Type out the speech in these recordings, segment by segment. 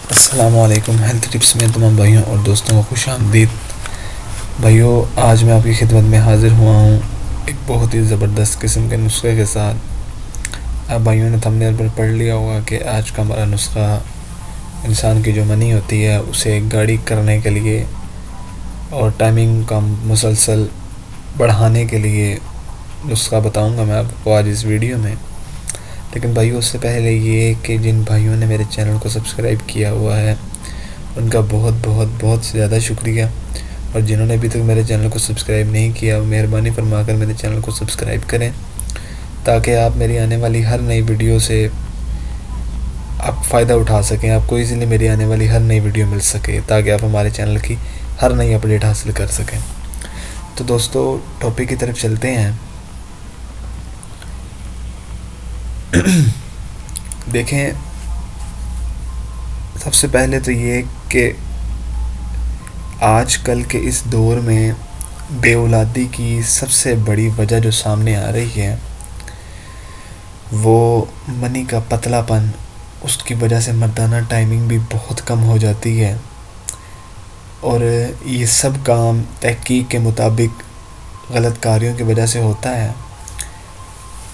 السلام علیکم۔ Health tips میں تمام بھائیوں اور دوستوں کو خوش آمدید۔ بھائیوں، آج میں آپ کی خدمت میں حاضر ہوا ہوں ایک بہت ہی زبردست قسم کے نسخے کے ساتھ۔ اب بھائیوں نے تھمبنیل پر پڑھ لیا ہوگا کہ آج کا ہمارا نسخہ انسان کی جو منی ہوتی ہے اسے گاڑی کرنے کے لیے اور ٹائمنگ کا مسلسل بڑھانے کے لیے نسخہ بتاؤں گا میں آپ کو آج اس ویڈیو میں۔ لیکن بھائیوں، اس سے پہلے یہ کہ جن بھائیوں نے میرے چینل کو سبسکرائب کیا ہوا ہے ان کا بہت بہت بہت زیادہ شکریہ، اور جنہوں نے ابھی تک میرے چینل کو سبسکرائب نہیں کیا وہ مہربانی فرما کر میرے چینل کو سبسکرائب کریں، تاکہ آپ میری آنے والی ہر نئی ویڈیو سے آپ فائدہ اٹھا سکیں، آپ کو ایزیلی میری آنے والی ہر نئی ویڈیو مل سکے، تاکہ آپ ہمارے چینل کی ہر نئی اپڈیٹ حاصل کر سکیں۔ تو دوستو، ٹاپک کی طرف چلتے ہیں۔ دیکھیں، سب سے پہلے تو یہ کہ آج کل کے اس دور میں بے اولادی کی سب سے بڑی وجہ جو سامنے آ رہی ہے وہ منی کا پتلا پن، اس کی وجہ سے مردانہ ٹائمنگ بھی بہت کم ہو جاتی ہے، اور یہ سب کام تحقیق کے مطابق غلط کاریوں کی وجہ سے ہوتا ہے،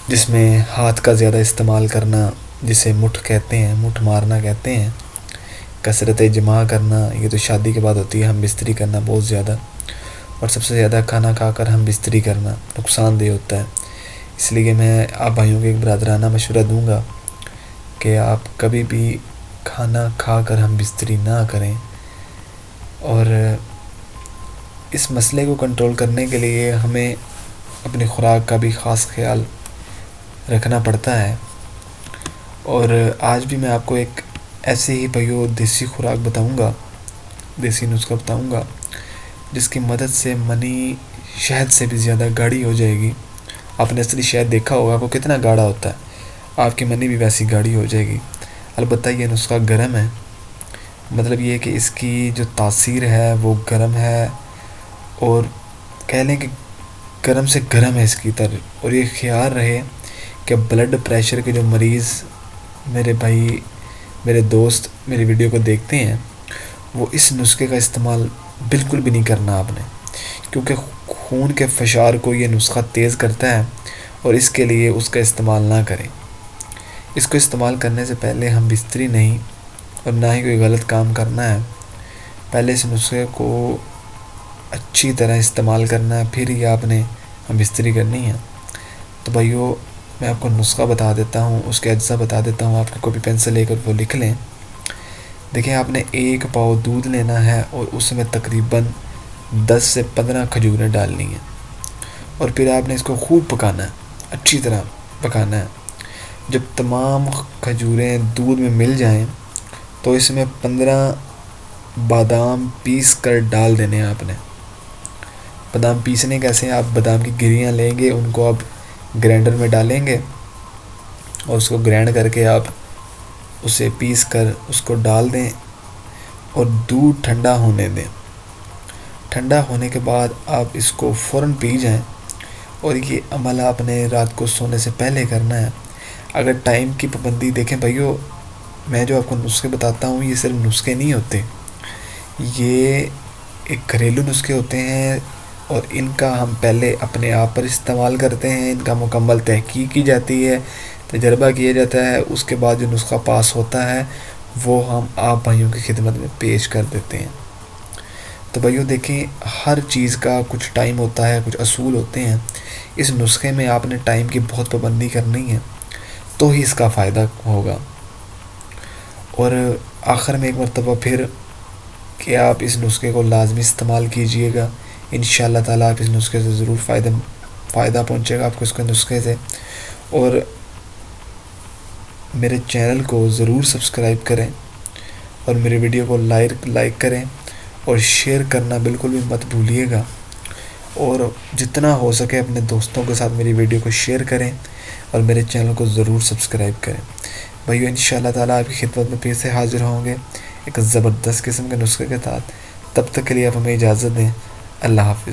جس میں ہاتھ کا زیادہ استعمال کرنا، جسے مٹھ کہتے ہیں، مٹھ مارنا کہتے ہیں، کثرت جماع کرنا، یہ تو شادی کے بعد ہوتی ہے، ہم بستری کرنا بہت زیادہ، اور سب سے زیادہ کھانا کھا کر ہم بستری کرنا نقصان دہ ہوتا ہے۔ اس لیے میں آپ بھائیوں کو ایک برادرانہ مشورہ دوں گا کہ آپ کبھی بھی کھانا کھا کر ہم بستری نہ کریں، اور اس مسئلے کو کنٹرول کرنے کے لیے ہمیں اپنی خوراک کا بھی خاص خیال رکھنا پڑتا ہے۔ اور آج بھی میں آپ کو ایک ایسے ہی بھائیوں دیسی خوراک بتاؤں گا، دیسی نسخہ بتاؤں گا، جس کی مدد سے منی شہد سے بھی زیادہ گاڑھی ہو جائے گی۔ آپ نے اصلی شہد دیکھا ہوگا وہ کتنا گاڑھا ہوتا ہے، آپ کی منی بھی ویسی گاڑھی ہو جائے گی۔ البتہ یہ نسخہ گرم ہے، مطلب یہ کہ اس کی جو تاثیر ہے وہ گرم ہے، اور کہہ لیں کہ گرم سے گرم ہے اس کی طرف۔ اور یہ خیال رہے کہ بلڈ پریشر کے جو مریض میرے بھائی، میرے دوست میری ویڈیو کو دیکھتے ہیں، وہ اس نسخے کا استعمال بالکل بھی نہیں کرنا آپ نے، کیونکہ خون کے فشار کو یہ نسخہ تیز کرتا ہے، اور اس کے لیے اس کا استعمال نہ کریں۔ اس کو استعمال کرنے سے پہلے ہم بستری نہیں اور نہ ہی کوئی غلط کام کرنا ہے، پہلے اس نسخے کو اچھی طرح استعمال کرنا ہے، پھر ہی آپ نے ہم بستری کرنی ہے۔ تو بھائیو، میں آپ کو نسخہ بتا دیتا ہوں، اس کے اجزاء بتا دیتا ہوں، آپ کو کاپی پینسل لے کر وہ لکھ لیں۔ دیکھیں، آپ نے 1 پاؤ دودھ لینا ہے اور اس میں تقریباً 10 سے 15 کھجوریں ڈالنی ہیں، اور پھر آپ نے اس کو خوب پکانا ہے، اچھی طرح پکانا ہے۔ جب تمام کھجوریں دودھ میں مل جائیں تو اس میں 15 بادام پیس کر ڈال دینے ہیں آپ نے۔ بادام پیسنے کیسے ہیں؟ آپ بادام کی گریاں لیں گے، ان کو آپ گرینڈر میں ڈالیں گے، اور اس کو گرینڈ کر کے آپ اسے پیس کر اس کو ڈال دیں، اور دودھ ٹھنڈا ہونے دیں۔ ٹھنڈا ہونے کے بعد آپ اس کو فوراً پی جائیں، اور یہ عمل آپ نے رات کو سونے سے پہلے کرنا ہے۔ اگر ٹائم کی پابندی، دیکھیں بھائیو، میں جو آپ کو نسخے بتاتا ہوں یہ صرف نسخے نہیں ہوتے، یہ ایک گھریلو نسخے ہوتے ہیں، اور ان کا ہم پہلے اپنے آپ پر استعمال کرتے ہیں، ان کا مکمل تحقیق کی جاتی ہے، تجربہ کیا جاتا ہے، اس کے بعد جو نسخہ پاس ہوتا ہے وہ ہم آپ بھائیوں کی خدمت میں پیش کر دیتے ہیں۔ تو بھائیوں دیکھیں، ہر چیز کا کچھ ٹائم ہوتا ہے، کچھ اصول ہوتے ہیں۔ اس نسخے میں آپ نے ٹائم کی بہت پابندی کرنی ہے، تو ہی اس کا فائدہ ہوگا۔ اور آخر میں ایک مرتبہ پھر کہ آپ اس نسخے کو لازمی استعمال کیجئے گا، انشاءاللہ تعالیٰ آپ اس نسخے سے ضرور فائدہ پہنچے گا آپ کو اس کے نسخے سے۔ اور میرے چینل کو ضرور سبسکرائب کریں، اور میرے ویڈیو کو لائک کریں، اور شیئر کرنا بالکل بھی مت بھولیے گا، اور جتنا ہو سکے اپنے دوستوں کے ساتھ میری ویڈیو کو شیئر کریں، اور میرے چینل کو ضرور سبسکرائب کریں۔ بھائیو، انشاءاللہ تعالیٰ آپ کی خدمت میں پھر سے حاضر ہوں گے ایک زبردست قسم کے نسخے کے ساتھ۔ تب تک کے لیے آپ ہمیں اجازت دیں۔ اللہ حافظ۔